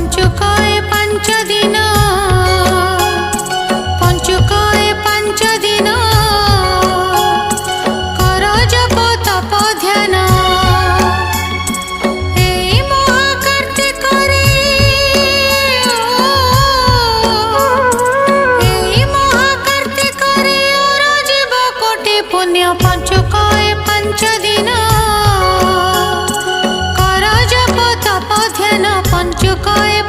पंचुकाय पंच दिन पंचुकाय पंच दिन कर जप तप ध्यान पुण्य पंचुकाय पंच दिन कर जप तप ध्यान पंचुकाय